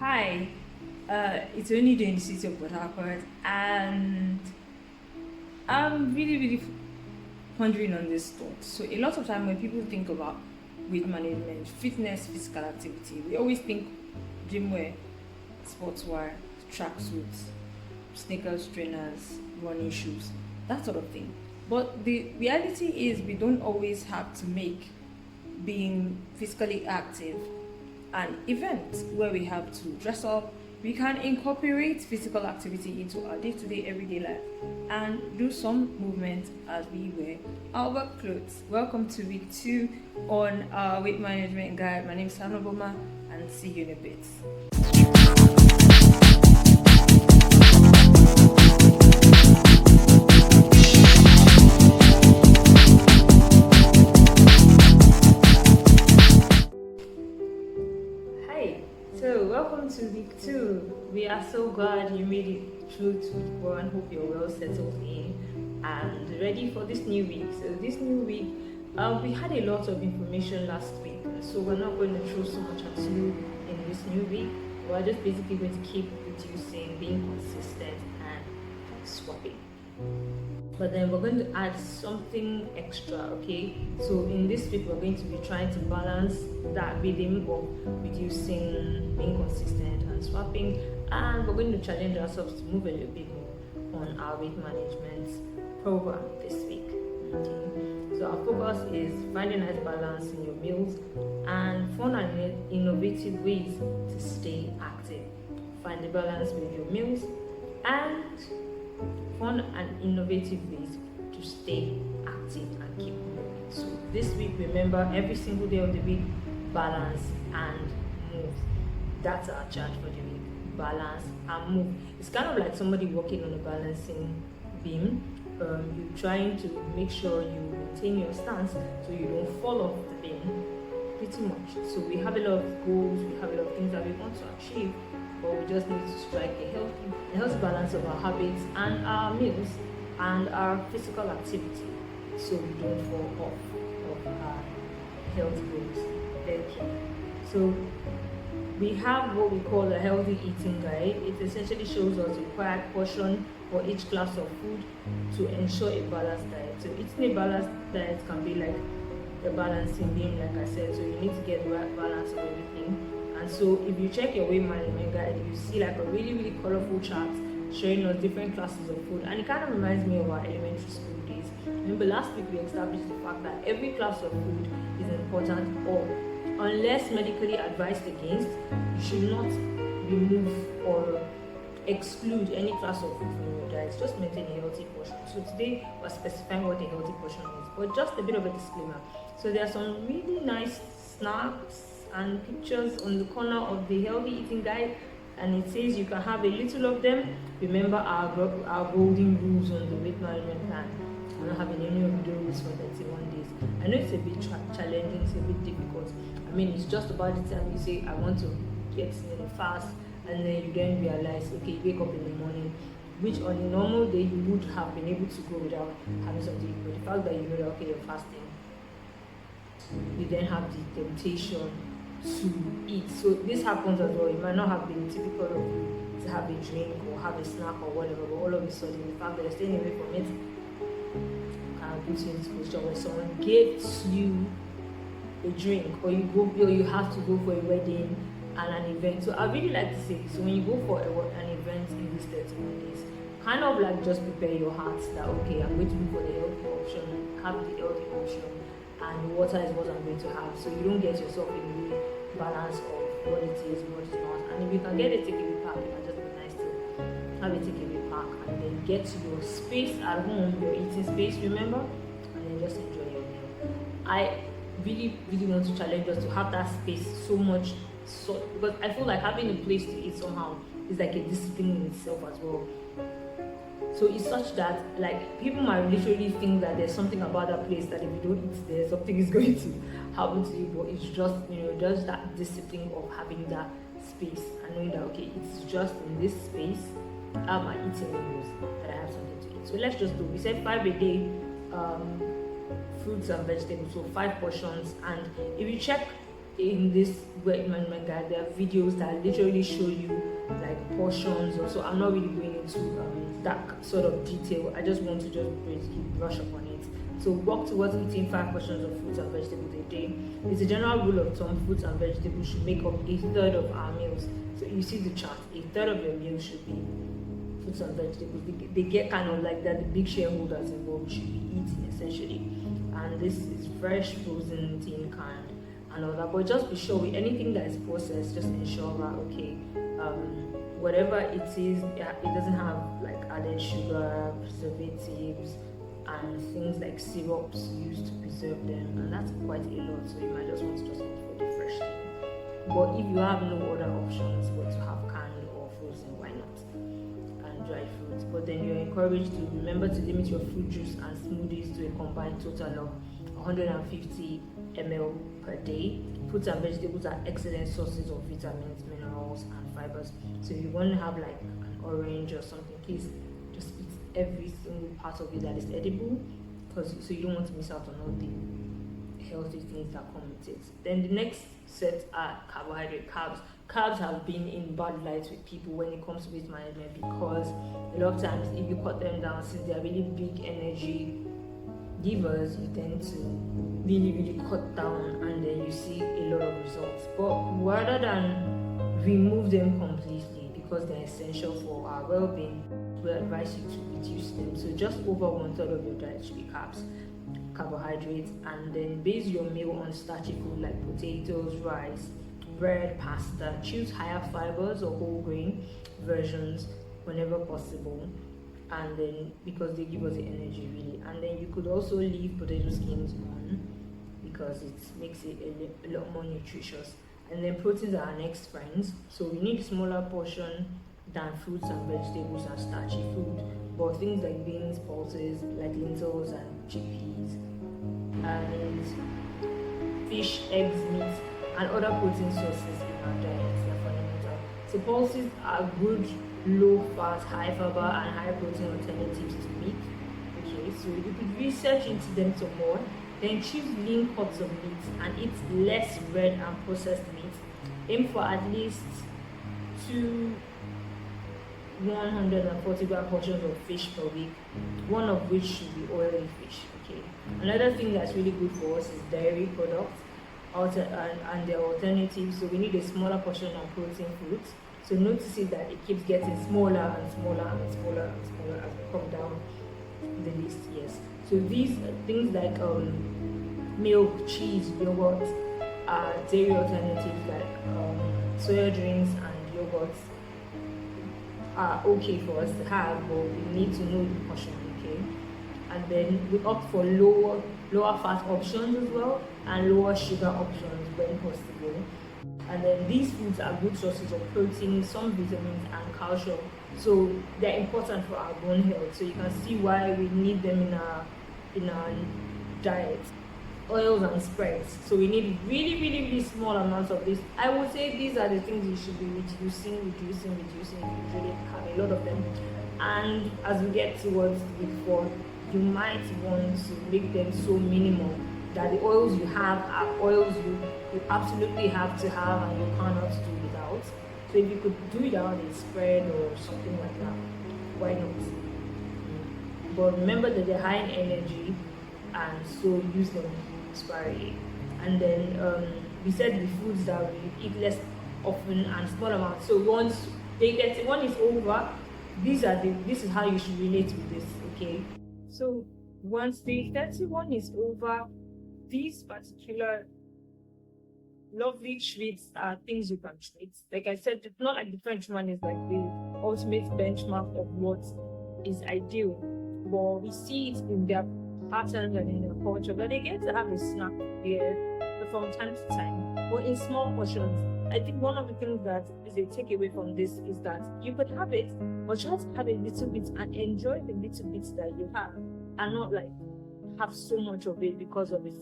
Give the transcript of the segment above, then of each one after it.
Hi, it's only in the city of Port Harcourt, and I'm really pondering on this thought. So, a lot of time when people think about weight management, fitness, physical activity, we always think gym wear, sportswear, tracksuits, sneakers, trainers, running shoes, that sort of thing. But the reality is, we don't always have to make being physically active an event where we have to dress up. We can incorporate physical activity into our day-to-day everyday life and do some movement as we wear our work clothes. Welcome to week 2 on our weight management guide. My name is Hannah Boma, and see you in a bit. Hi, so welcome to week 2. We are so glad you made it through to week 1. Hope you're well settled in and ready for this new week. So this new week, we had a lot of information last week, so we're not going to throw so much at you in this new week. We're just basically going to keep reducing, being consistent, and swapping. But then we're going to add something extra, okay? So in this week, we're going to be trying to balance that rhythm of reducing, being consistent, and swapping. And we're going to challenge ourselves to move a little bit more on our weight management program this week. Okay? So our focus is finding a nice balance in your meals and fun and innovative ways to stay active. Find the balance with your meals and fun and innovative ways to stay active and keep moving. So this week, remember, every single day of the week, balance and move. That's our charge for the week. Balance and move. It's kind of like somebody walking on a balancing beam. You're trying to make sure you maintain your stance so you don't fall off the beam. Pretty much. So we have a lot of goals, we have a lot of things that we want to achieve, but we just need to strike a healthy balance of our habits and our meals and our physical activity so we don't fall off of our health goals. Okay. So we have what we call a healthy eating guide. It essentially shows us the required portion for each class of food to ensure a balanced diet. So eating a balanced diet can be like a balancing beam, like I said. So you need to get the right balance of everything. And so if you check your weight management guide, you see like a really colorful chart showing us different classes of food, and it kind of reminds me of our elementary school days. Remember last week we established the fact that every class of food is important, or unless medically advised against, you should not remove or exclude any class of food from your diet. Just maintain a healthy portion. So today we're specifying what a healthy portion is, but just a bit of a disclaimer. So there are some really nice snacks and pictures on the corner of the healthy eating guide, and it says you can have a little of them. Remember our golden rules on the weight management plan. I'm not having any of those for 31 days. I know it's a bit challenging, it's a bit difficult. I mean, it's just about the time you say I want to get fast, and then you then realize, okay, you wake up in the morning, which on a normal day you would have been able to go without having something, but the fact that you know that okay, you're fasting, you then have the temptation to eat. So this happens as well. It might not have been typical of you to have a drink or have a snack or whatever, but all of a sudden the fact that you're staying away from it kind of puts you into a position where someone gives you a drink, or you have to go for a wedding and an event. So I really like to say, so when you go for an event in these 31 days, kind of like just prepare your heart that okay, I'm going to look for the healthy option, have the healthy option, and water is what I'm going to have. So you don't get yourself in the balance of what it is, what it's not. And if you can get a takeaway pack, it can just be nice to have a takeaway pack and then get to your space at home, your eating space, remember, and then just enjoy your meal. I really want to challenge us to have that space so much, so because I feel like having a place to eat somehow is like a discipline in itself as well. So it's such that like people might literally think that there's something about that place that if you don't eat there, something is going to happen to you. But it's just just that discipline of having that space and knowing that okay, it's just in this space am I eating meals that I have something to eat. So let's just do. We said 5 a day, fruits and vegetables, so 5 portions. And if you check in this weight management guide, there are videos that literally show you like portions. Or so I'm not really going into that sort of detail. I just want to just basically brush up on it. So work towards eating 5 portions of fruits and vegetables a day. It's a general rule of thumb: fruits and vegetables should make up a third of our meals. So you see the chart, a third of your meals should be fruits and vegetables. They get kind of like that. The big shareholders involved should be eating essentially. And this is fresh, frozen, tin, canned, and all that. But just be sure with anything that is processed, just ensure that whatever it is, it doesn't have like added sugar, preservatives, and things like syrups used to preserve them, and that's quite a lot. So you might just want to just look for the fresh thing. But if you have no other options but to have canned or frozen, why not? And dried fruits. But then you're encouraged to remember to limit your fruit juice and smoothies to a combined total of 150 ml per day. Fruits and vegetables are excellent sources of vitamins, minerals, and fibers. So if you want to have like an orange or something, please just eat every single part of it that is edible, because so you don't want to miss out on all the healthy things that come with it. Then the next set are carbohydrate, carbs. Carbs have been in bad light with people when it comes to weight management, because a lot of times if you cut them down, since they're really big energy givers, you tend to really cut down, and then you see a lot of results. But rather than remove them completely, because they're essential for our well-being, we advise you to reduce them. So just over 1/3 of your diet should be carbohydrates, and then base your meal on starchy food like potatoes, rice, bread, pasta. Choose higher fibers or whole grain versions whenever possible, and then because they give us the energy really. And then you could also leave potato skins on, because it makes it a lot more nutritious. And then proteins are our next friends, so we need smaller portion than fruits and vegetables and starchy food, but things like beans, pulses, like lentils and chickpeas, and fish, eggs, meat, and other protein sources in our diets. They're fundamental. So pulses are good low fat, high fiber, and high protein alternatives to meat. Okay, so you could research into them some more. Then choose lean cuts of meat and eat less red and processed meat. Aim for at least 140 gram portions of fish per week, one of which should be oily fish. Okay. Another thing that's really good for us is dairy products and their alternatives. So we need a smaller portion of protein foods. So notice it that it keeps getting smaller and smaller and smaller and smaller as we come down the list. Yes. So these things like milk, cheese, yogurt, dairy alternatives like soya drinks and yogurts are okay for us to have, but we need to know the portion, okay? And then we opt for lower fat options as well, and lower sugar options when possible. And then these foods are good sources of protein, some vitamins, and calcium. So they're important for our bone health. So you can see why we need them in our diet. Oils and spreads. So we need really small amounts of this. I would say these are the things you should be reducing. You usually have a lot of them. And as we get towards week 4, you might want to make them so minimal that the oils you have are oils you absolutely have to have and you cannot do without. So if you could do without a spread or something like that, why not? But remember that they're high in energy, and so use them sparingly. And then we said the foods that we eat less often and small amounts. So once one is over, this is how you should relate with this, okay? So once the 31 is over, these particular lovely treats are things you can treat. Like I said, it's not like the French one is like the ultimate benchmark of what is ideal, but we see it in their patterns and in their culture that they get to have a snack here from time to time, but in small portions. I think one of the things that is a takeaway from this is that you could have it, but try to have a little bit and enjoy the little bits that you have, and not like have so much of it because of its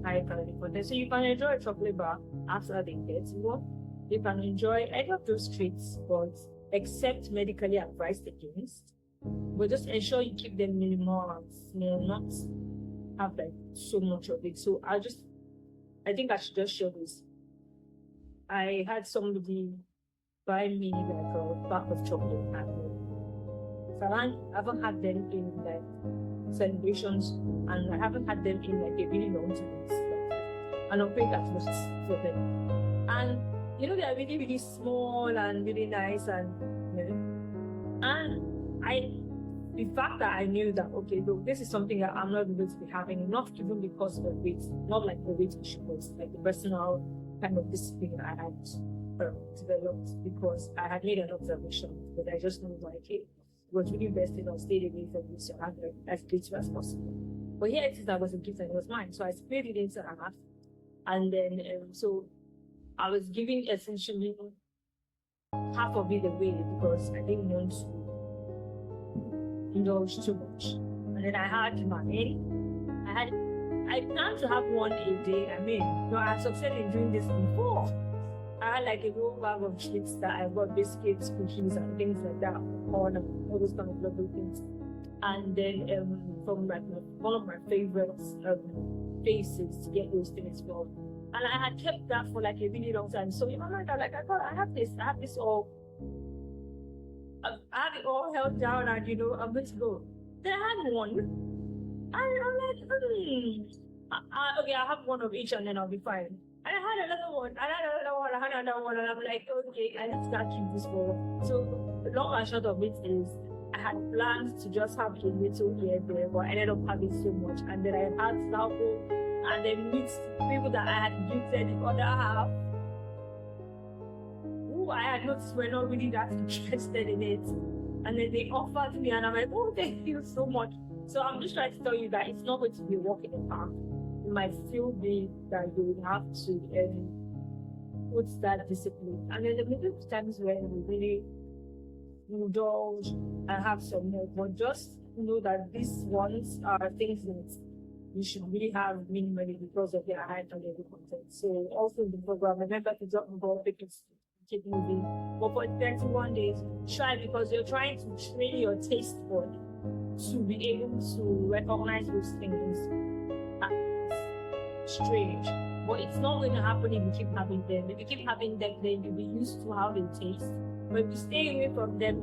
high calorie content. So you can enjoy a chocolate bar after the 31. You can enjoy any of those treats, but except medically advised against. But just ensure you keep them minimal and small, not have like so much of it. So I think I should just share this I had somebody buy me like a pack of chocolate, and so I haven't had them in like celebrations, and I haven't had them in like a really long time. And I'll pay that much for them. And they're really, really small and really nice, and the fact that I knew that, okay, look, this is something that I'm not going to be having, not even because of the weight, not like the weight issue, but like the personal kind of discipline I had developed, because I had made an observation, but I just knew like, hey, it was really best if I stayed away from this so I had as little as possible. But here it is, that was a gift and it was mine, so I split it into half, and then so I was giving essentially half of it away because I didn't want to indulge too much. And then I had I planned to have one a day. I mean, I succeeded in doing this before. I had like a whole bag of treats that I bought, biscuits, cookies, and things like that, corn, and all those kind of lovely things. And then from like one of my favorite places to get those things from. And I had kept that for like a really long time. So in my mind, I'm like, I have this all. I have it all held down, and I'm going to go. Then I had one, and I'm like, okay, I have one of each, and then I'll be fine. And I had another one, and I had another one, and I'm like, okay, I need to start keep this for. So the long and short of it is, I had planned to just have a little here and there, but I ended up having so much, and then I had to now go and then meet people that I had gifted the other half, who I had noticed were not really that interested in it. And then they offered me, and I'm like, oh, thank you so much. So I'm just trying to tell you that it's not going to be a walk in the park. It might still be that you would have to put that discipline. And then there will be times when we really indulge and have some milk, but just know that these ones are things that you should really have minimally because of their high calorie content. So also in the program, remember to drop the ball because keep moving. But for 21 days, try, because you're trying to train your taste bud to be able to recognize those things as strange. But it's not going to happen if you keep having them. If you keep having them, then you'll be used to how they taste. But if you stay away from them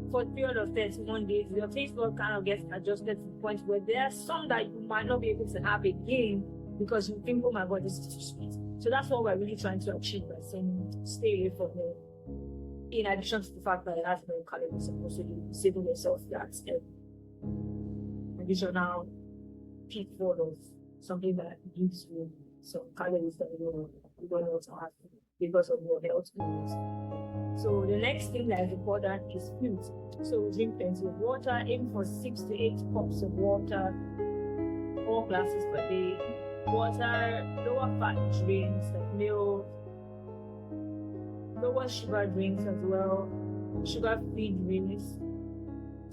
for a period of 31 days, your taste bud kind of gets adjusted to the point where there are some that you might not be able to have again because you think, oh my God, this is too sweet. So that's what we're really trying to achieve by saying stay away from it. In addition to the fact that it has no calories, and also you saving yourself that additional pitfall of something that gives you some calories that you don't know to have because of your health goals. So the next thing that is important is food. So drink plenty of water, aim for 6 to 8 cups of water, 4 glasses per day. Water, lower fat drinks like milk, lower sugar drinks as well, sugar-free drinks,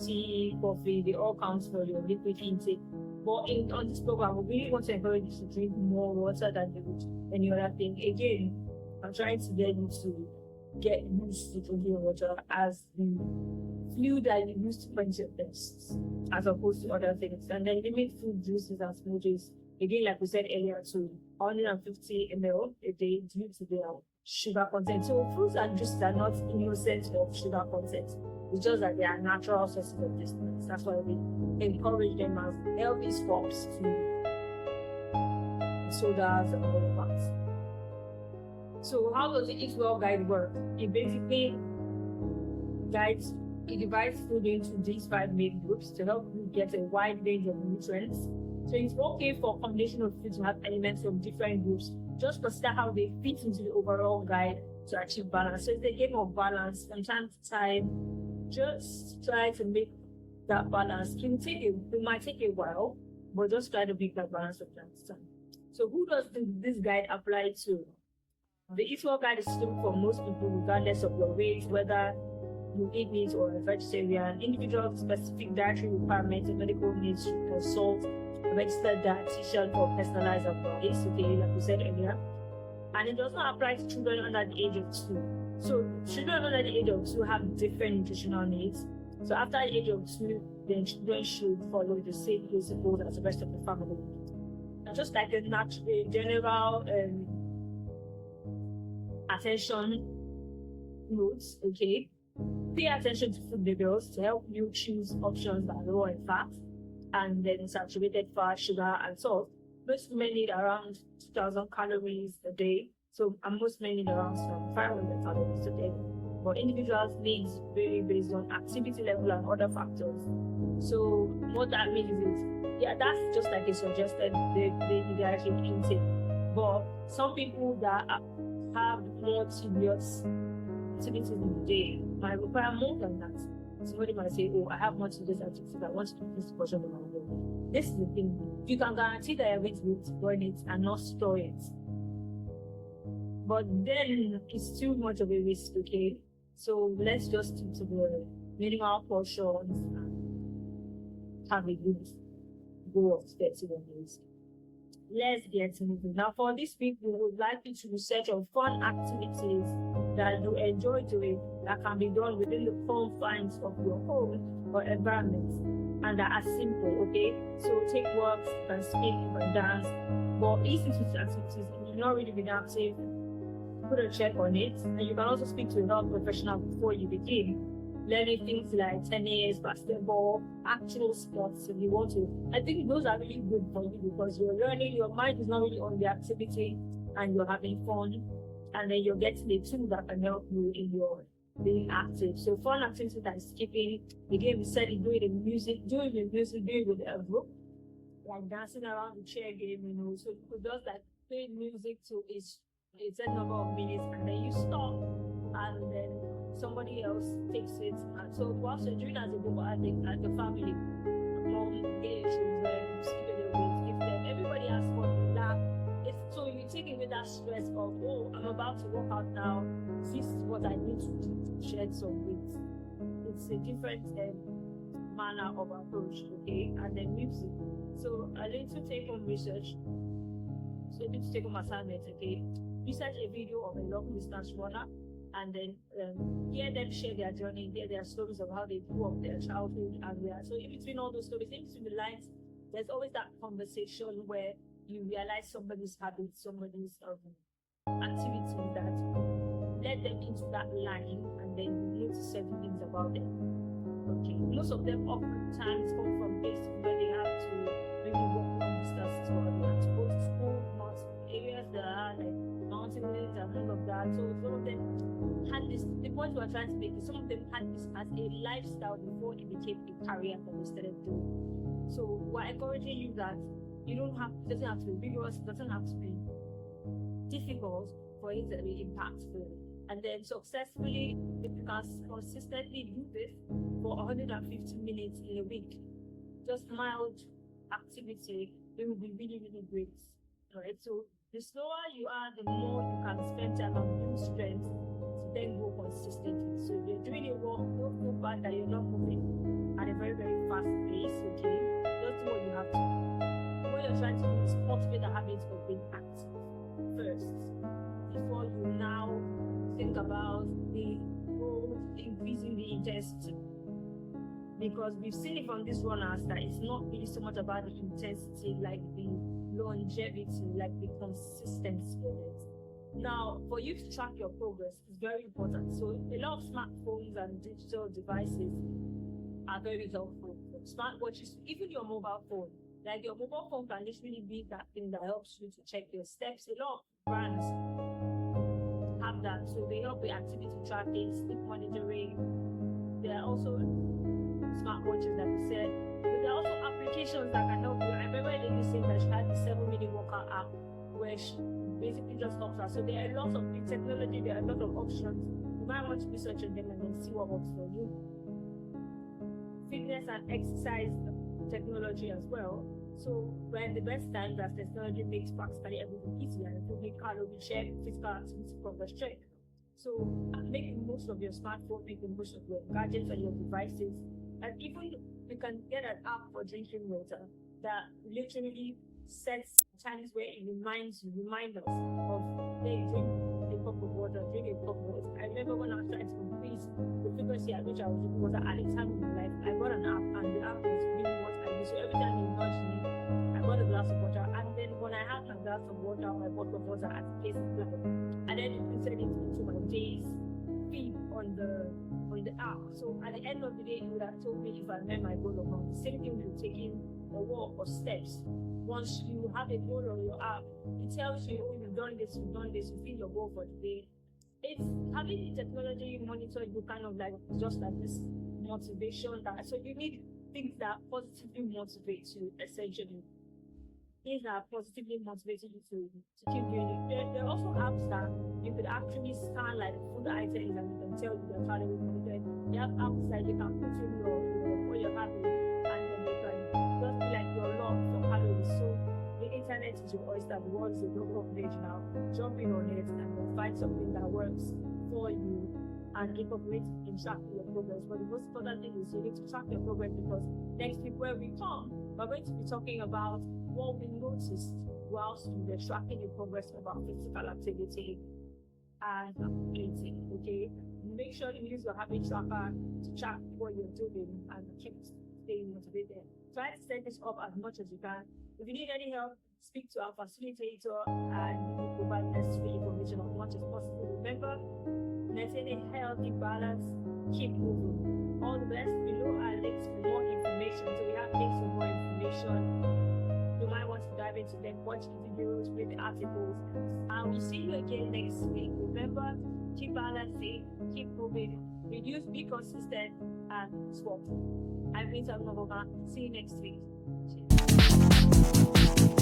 tea, coffee, they all count for your liquid intake. But on this program, we really want to encourage you to drink more water than any other thing. Again, I'm trying to get you to get used to drinking water as the fluid that you use to quench your thirst, as opposed to other things. And then limit fruit juices and smoothies. Again, like we said earlier, to 150 ml a day due to their sugar content. So fruits and juices are not innocent of sugar content. It's just that they are natural sources of this. That's why we encourage them as healthy swaps to sodas and other things. So how does the Eat Well guide work? It basically divides food into these 5 main groups to help you get a wide range of nutrients. So it's okay for a combination of foods to have elements from different groups. Just consider how they fit into the overall guide to achieve balance. So it's a game of balance. From time to time, just try to make that balance. It might take a while, but just try to make that balance from time to time. So who does this guide apply to? The Eat Well guide is suitable for most people regardless of your weight, whether you eat meat or a vegetarian. Individual specific dietary requirements and medical needs should consult a registered dietitian for personalized advice, okay, like we said earlier. And it does not apply to children under the age of 2. So children under the age of 2 have different nutritional needs. So after the age of 2, then children should follow the same principles as the rest of the family. Just like a general attention notes, okay? Pay attention to food labels to help you choose options that are low in fat and then saturated fat, sugar, and salt. Most women need around 2,000 calories a day, so and most men need around 500 calories a day. But individuals' needs vary based on activity level and other factors. So what that means is, yeah, that's just like a suggested daily dietary intake. But some people that have more serious activities in the day might require more than that. Somebody might say, oh, I have more serious activities, I want to do this portion of my meal. This is the thing. You can guarantee that you're going to be able to burn it and not store it. But then it's too much of a risk, okay? So let's just stick to the minimal portions and have a good go of 30 minutes. Let's get moving. Now, for this week, we would like you to research on fun activities that you enjoy doing that can be done within the confines of your home or environment and that are simple, okay? So take walks, you can spin, you can dance. But institute activities, if you've not really been active, put a check on it. And you can also speak to a health professional before you begin learning things like tennis, basketball, actual sports if you want to. I think those are really good for you because you're learning, your mind is not really on the activity and you're having fun, and then you're getting a tool that can help you in your being active. So fun activities like skipping, again we said it, doing with a group, like dancing around the chair game, so people just like play music to a set number of minutes and then you stop and then somebody else takes it. And so whilst you're doing as a group at the family, mom, get your children, skip a little bit, give them, everybody has fun, laugh. So you take away that stress of, oh, I'm about to work out now, this is what I need to do to shed some weight. It's a different manner of approach, okay? And then music. So I need to take on research. So I need to take on assignment, okay? Research a video of a long distance runner and then hear them share their journey, hear their stories of how they grew up, their childhood, and where. So in between all those stories, in between the lines, there's always that conversation where you realize somebody's habits, somebody's activities that led them into that line, and then you notice certain things about them. Okay, most of them oftentimes come from places where they have to maybe walk long distances or they have to go to school, not areas that are like mountains and all of that. So some of them had this, the point we are trying to make is some of them had this as a lifestyle before it became a career that they started doing. So we're encouraging you that it doesn't have to be rigorous, it doesn't have to be difficult for it to be impactful. And then successfully, if you can consistently do this for 150 minutes in a week, just mild activity, it will be really, really great. Alright, so the slower you are, the more you can spend time on build strength to then go consistently. So if you're doing a walk, don't feel bad that you're not moving at a very, very fast pace, okay? Just do what you have to do. What you're trying to do is cultivate the habit of being active first before you now think about increasing the intensity. Because we've seen it from these runners that it's not really so much about the intensity, like the longevity, like the consistency of it. Now, for you to track your progress is very important. So a lot of smartphones and digital devices are very helpful. Smartwatches, even your mobile phone. Like your mobile phone can literally be that thing that helps you to check your steps. A lot of brands have that. So they help with activity tracking, sleep monitoring. There are also smartwatches that we said. But there are also applications that can help you. I remember a lady saying that she had the 7-minute workout app where she basically just helps her. So there are lots of new technology, there are a lot of options. You might want to research on them and then see what works for you. Fitness and exercise technology as well. So when the best time that technology makes practically everything easier, including calorie check, physical activity progress check. So make the most of your smartphone, make the most of your gadgets and your devices. And even you can get an app for drinking water that literally sets times where it reminds us of, hey, drink a cup of water, drink a cup of water. I remember when I was trying to increase the frequency at which I was drinking water at a time in my life, I got an app and the app was really what I do. So every time it nudged me, I got a glass of water. And then when I had my glass of water or my bottle of water at a place of life, and then inputted it into my day's feed on the app. So at the end of the day, it would have told me if I met my goal or not. The same thing with taking a walk or steps. Once you have a goal on your app, it tells you, oh, you've done this, you feel your goal for the day. It's having the technology monitored you kind of like just like this motivation that so you need things that positively motivate you essentially. Things that are positively motivating you to keep doing it. There are also apps that you could actually scan like food items and it can tell you the calorie content. You have apps that you can put in what you're having and then they can just be like your log for calories. So the internet is your oyster, the world is a global village now. Jump in on it and then find something that works for you and incorporate it in tracking your progress. But the most important thing is you need to track your progress because next week where we come, we're going to be talking about what we noticed whilst we were tracking your progress about physical activity and eating. Okay, make sure you use your habit tracker to track what you're doing and keep staying motivated. Try to set this up as much as you can. If you need any help, speak to our facilitator and we will provide necessary information as much as possible. Remember, maintain a healthy balance, keep moving. All the best. Below are links for more information. So we have links for more information. You might want to dive into them, watch the videos, read the articles, and we'll see you again next week. Remember, keep balancing, keep moving, reduce, be consistent, and swap. I'm Rita Novoma. See you next week. Cheers.